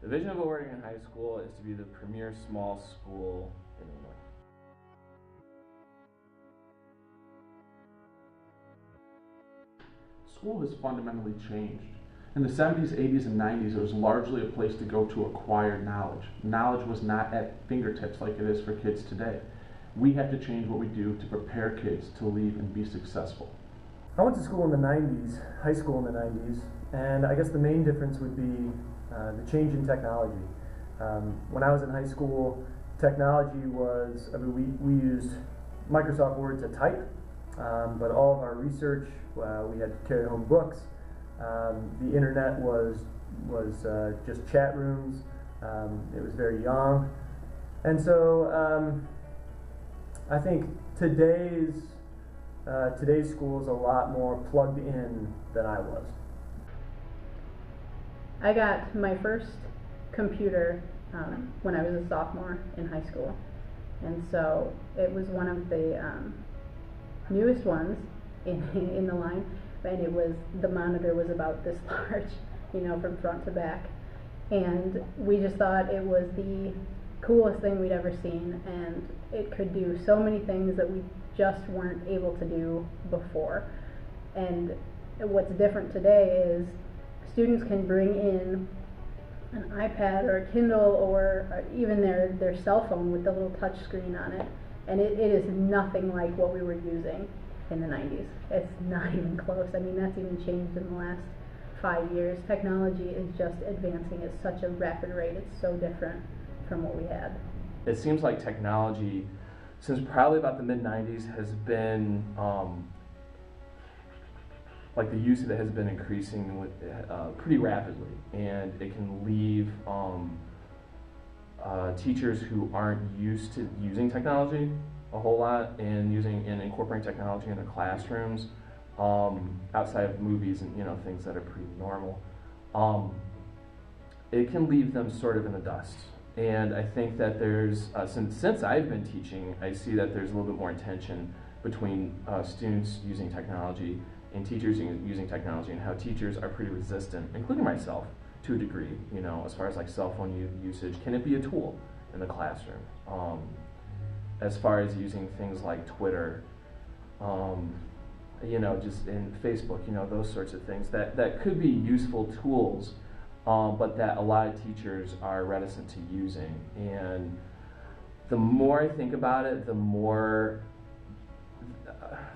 The vision of Oregon High School is to be the premier small school in Illinois. School has fundamentally changed. In the 70s, 80s, and 90s, it was largely a place to go to acquire knowledge. Knowledge was not at fingertips like it is for kids today. We have to change what we do to prepare kids to leave and be successful. I went to school in the 90s, high school in the 90s, and I guess the main difference would be the change in technology. When I was in high school, technology was, we used Microsoft Word to type, but all of our research, we had to carry home books. The internet was just chat rooms. It was very young. And so I think today's school is a lot more plugged in than I was. I got my first computer when I was a sophomore in high school, and so it was one of the newest ones in the line, and the monitor was about this large, from front to back, and we just thought it was the coolest thing we'd ever seen, and it could do so many things that we just weren't able to do before. And what's different today is students can bring in an iPad or a Kindle or even their cell phone with the little touch screen on it, and it is nothing like what we were using in the 90s. It's not even close. I mean, that's even changed in the last 5 years. Technology is just advancing at such a rapid rate. It's so different from what we had. It seems like technology, since probably about the mid-90s, has been like the use of it has been increasing pretty rapidly, and it can leave teachers who aren't used to using technology a whole lot and incorporating technology in their classrooms outside of movies and things that are pretty normal. It can leave them sort of in the dust. And I think that there's, since I've been teaching, I see that there's a little bit more tension between students using technology and teachers using technology, and how teachers are pretty resistant, including myself, to a degree, as far as like cell phone usage. Can it be a tool in the classroom? As far as using things like Twitter, just in Facebook, those sorts of things, that could be useful tools, but that a lot of teachers are reticent to using. And the more I think about it, the more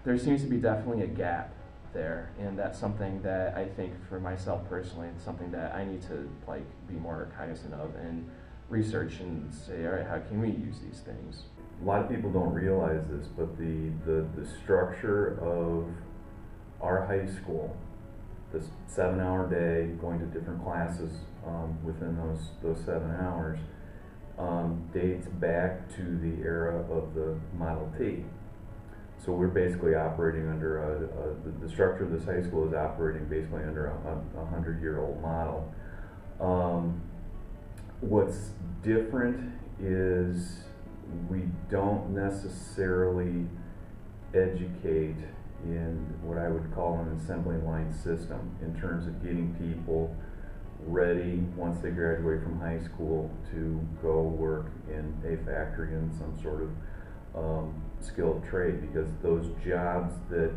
there seems to be definitely a gap there, and that's something that I think for myself personally, it's something that I need to be more cognizant of and research and say, all right, how can we use these things? A lot of people don't realize this, but the structure of our high school, this 7-hour day, going to different classes within those 7 hours, dates back to the era of the Model T. So we're basically operating under the structure of this high school is operating basically under a 100-year-old model. What's different is we don't necessarily educate in what I would call an assembly line system in terms of getting people ready once they graduate from high school to go work in a factory in some sort of skilled trade, because those jobs that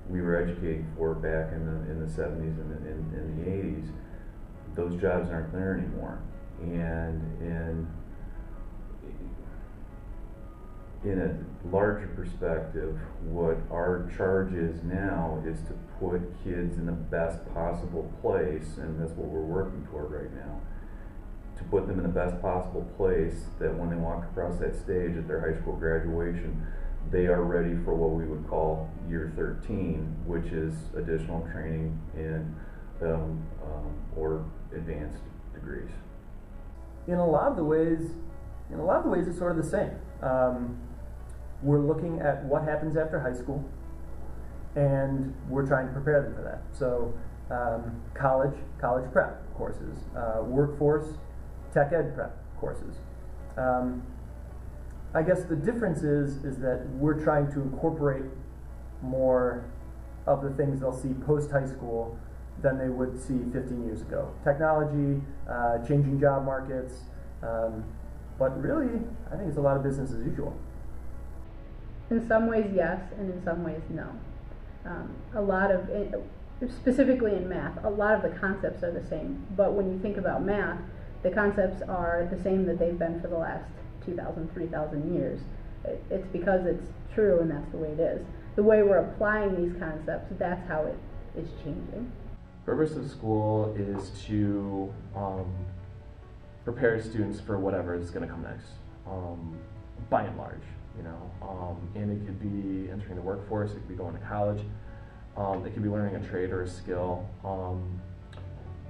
we were educating for back in the 70s and in the 80s, those jobs aren't there anymore. And in a larger perspective, what our charge is now is to put kids in the best possible place, and that's what we're working toward right now. To put them in the best possible place that when they walk across that stage at their high school graduation, they are ready for what we would call year 13, which is additional training in or advanced degrees. In a lot of the ways, it's sort of the same. We're looking at what happens after high school, and we're trying to prepare them for that. So college prep courses, workforce, tech ed prep courses. I guess the difference is that we're trying to incorporate more of the things they'll see post high school than they would see 15 years ago. Technology, changing job markets, but really, I think it's a lot of business as usual. In some ways, yes, and in some ways, no. A lot of, specifically in math, a lot of the concepts are the same, but when you think about math, the concepts are the same that they've been for the last 2,000, 3,000 years. It's because it's true and that's the way it is. The way we're applying these concepts, that's how it is changing. Purpose of school is to prepare students for whatever is going to come next, by and large, you know. And it could be entering the workforce, it could be going to college, it could be learning a trade or a skill,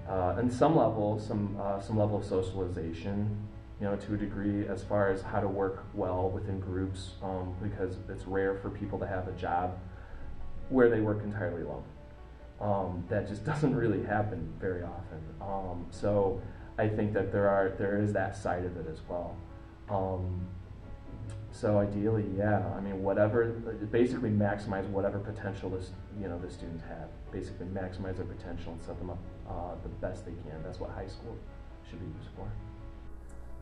and some level of socialization, you know, to a degree, as far as how to work well within groups, because it's rare for people to have a job where they work entirely alone. That just doesn't really happen very often. So I think that there is that side of it as well. So ideally, yeah, I mean, basically maximize whatever potential the students have. Basically maximize their potential and set them up the best they can. That's what high school should be used for.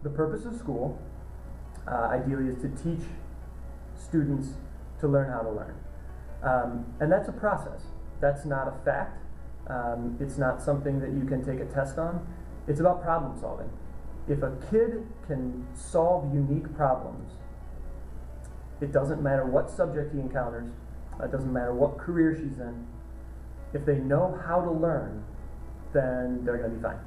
The purpose of school, ideally, is to teach students to learn how to learn. And that's a process. That's not a fact. It's not something that you can take a test on. It's about problem solving. If a kid can solve unique problems, it doesn't matter what subject he encounters, it doesn't matter what career she's in, if they know how to learn, then they're going to be fine.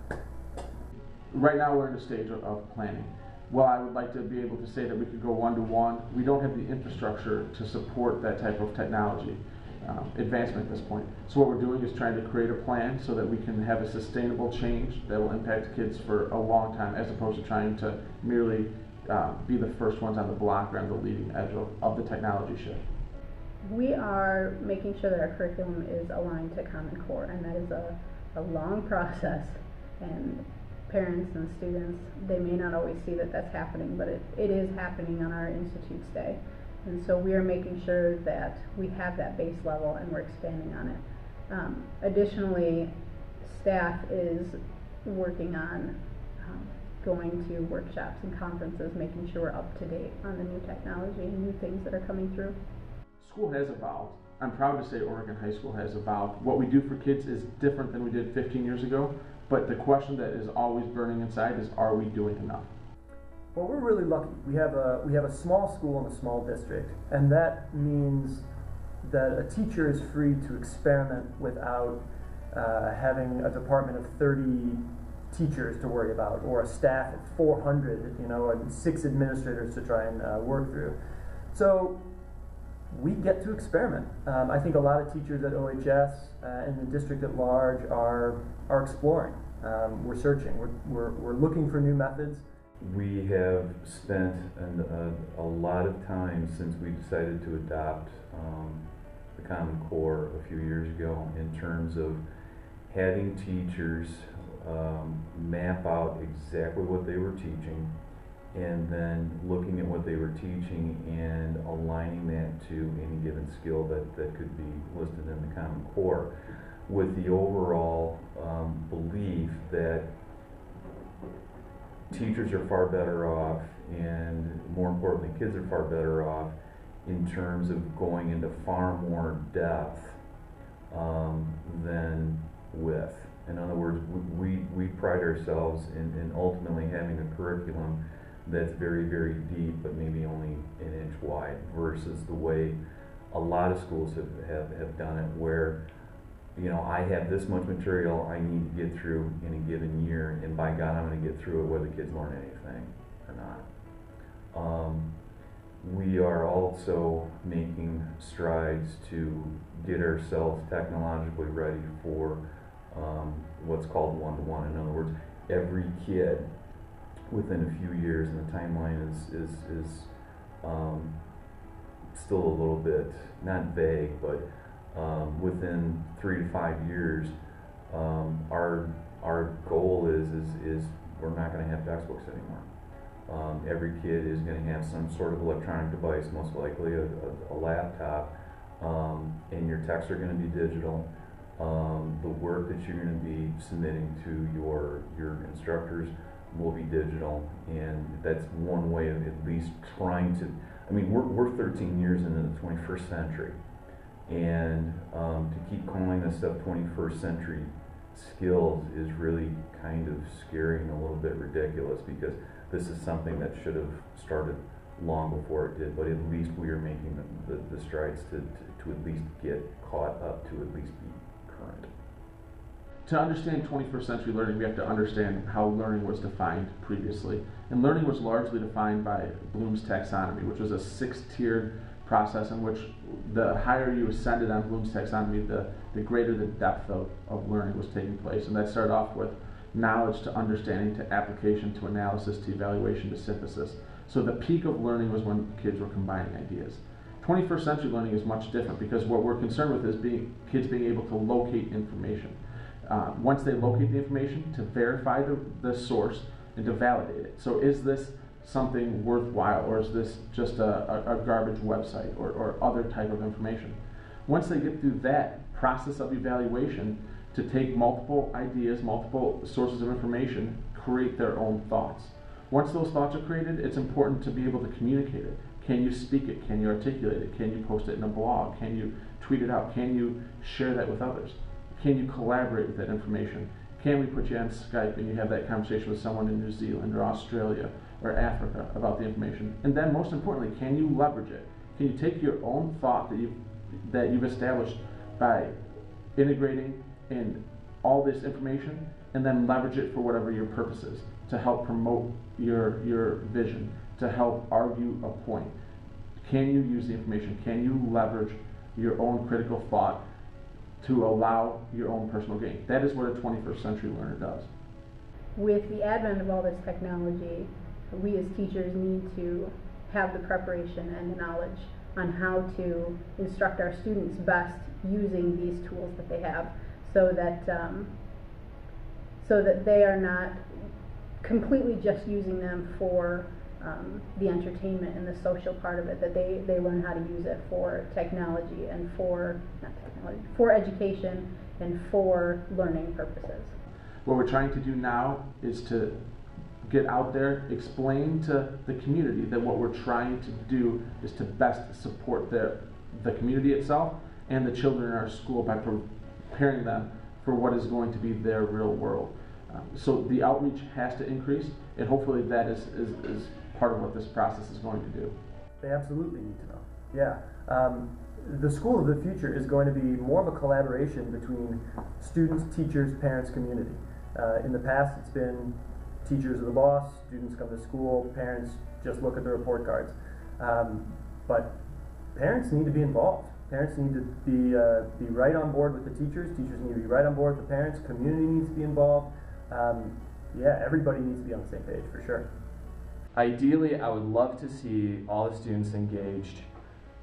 Right now we're in the stage of planning. While I would like to be able to say that we could go one-to-one, we don't have the infrastructure to support that type of technology advancement at this point. So what we're doing is trying to create a plan so that we can have a sustainable change that will impact kids for a long time, as opposed to trying to merely be the first ones on the block or on the leading edge of the technology shift. We are making sure that our curriculum is aligned to Common Core, and that is a long process, and parents and students, they may not always see that that's happening, but it is happening on our Institute's Day. And so we are making sure that we have that base level and we're expanding on it. Additionally, staff is working on going to workshops and conferences, making sure we're up to date on the new technology and new things that are coming through. School has evolved. I'm proud to say Oregon High School has evolved. What we do for kids is different than we did 15 years ago, but the question that is always burning inside is, are we doing enough? Well, we're really lucky. We have a small school in a small district, and that means that a teacher is free to experiment without having a department of 30 teachers to worry about, or a staff of 400, and 6 administrators to try and work through. So we get to experiment. I think a lot of teachers at OHS and the district at large are exploring. We're searching. We're looking for new methods. We have spent a lot of time since we decided to adopt the Common Core a few years ago in terms of having teachers map out exactly what they were teaching, and then looking at what they were teaching and aligning that to any given skill that could be listed in the Common Core, with the overall belief that teachers are far better off, and more importantly, kids are far better off in terms of going into far more depth than width. In other words, we pride ourselves in ultimately having a curriculum that's very, very deep, but maybe only an inch wide, versus the way a lot of schools have done it, where I have this much material I need to get through in a given year, and by God, I'm going to get through it whether kids learn anything or not. We are also making strides to get ourselves technologically ready for what's called one-to-one. In other words, every kid within a few years, and the timeline is still a little bit, not vague, but within 3 to 5 years, our goal is we're not going to have textbooks anymore. Every kid is going to have some sort of electronic device, most likely a laptop, and your texts are going to be digital. The work that you're going to be submitting to your instructors will be digital, and that's one way of at least trying to, I mean, we're 13 years into the 21st century, and to keep calling this stuff 21st century skills is really kind of scary and a little bit ridiculous, because this is something that should have started long before it did, but at least we are making the strides to at least get caught up, to at least be current. To understand 21st century learning, we have to understand how learning was defined previously. And learning was largely defined by Bloom's taxonomy, which was a 6-tiered process in which the higher you ascended on Bloom's taxonomy, the greater the depth of learning was taking place. And that started off with knowledge to understanding to application to analysis to evaluation to synthesis. So the peak of learning was when kids were combining ideas. 21st century learning is much different, because what we're concerned with is kids being able to locate information. Once they locate the information, to verify the source and to validate it. So is this something worthwhile, or is this just a garbage website or other type of information? Once they get through that process of evaluation, to take multiple ideas, multiple sources of information, create their own thoughts. Once those thoughts are created, it's important to be able to communicate it. Can you speak it? Can you articulate it? Can you post it in a blog? Can you tweet it out? Can you share that with others? Can you collaborate with that information? Can we put you on Skype and you have that conversation with someone in New Zealand or Australia or Africa about the information? And then most importantly, can you leverage it? Can you take your own thought that you've established by integrating in all this information and then leverage it for whatever your purpose is, to help promote your vision, to help argue a point? Can you use the information? Can you leverage your own critical thought to allow your own personal gain? That is what a 21st century learner does. With the advent of all this technology, we as teachers need to have the preparation and the knowledge on how to instruct our students best using these tools that they have, so that they are not completely just using them for the entertainment and the social part of it, that they learn how to use it for technology and for education and for learning purposes. What we're trying to do now is to get out there, explain to the community that what we're trying to do is to best support the community itself and the children in our school by preparing them for what is going to be their real world. So the outreach has to increase, and hopefully that is part of what this process is going to do. They absolutely need to know. Yeah. The school of the future is going to be more of a collaboration between students, teachers, parents, community. In the past, it's been teachers are the boss, students come to school, parents just look at the report cards. But parents need to be involved. Parents need to be right on board with the teachers. Teachers need to be right on board with the parents. Community needs to be involved. Yeah, everybody needs to be on the same page for sure. Ideally, I would love to see all the students engaged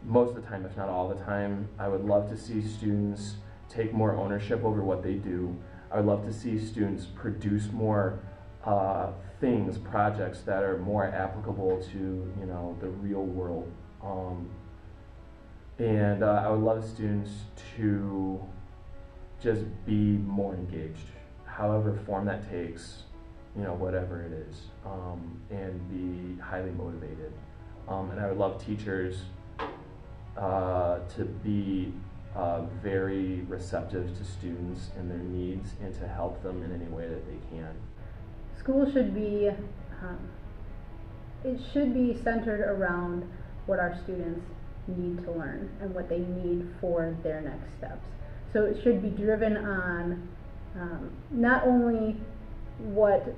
most of the time, if not all the time. I would love to see students take more ownership over what they do. I would love to see students produce more projects that are more applicable to, the real world. And I would love students to just be more engaged, however form that takes, whatever it is, and be highly motivated. And I would love teachers to be very receptive to students and their needs, and to help them in any way that they can. School should be, it should be centered around what our students need to learn and what they need for their next steps. So it should be driven on not only what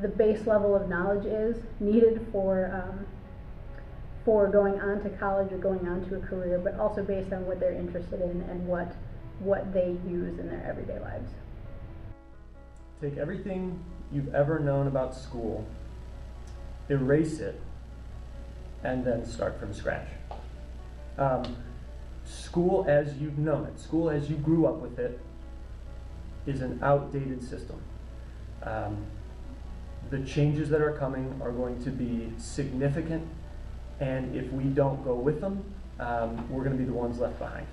the base level of knowledge is needed for going on to college or going on to a career, but also based on what they're interested in and what they use in their everyday lives. Take everything you've ever known about school, erase it, and then start from scratch. School as you've known it, school as you grew up with it, is an outdated system. The changes that are coming are going to be significant, and if we don't go with them, we're going to be the ones left behind.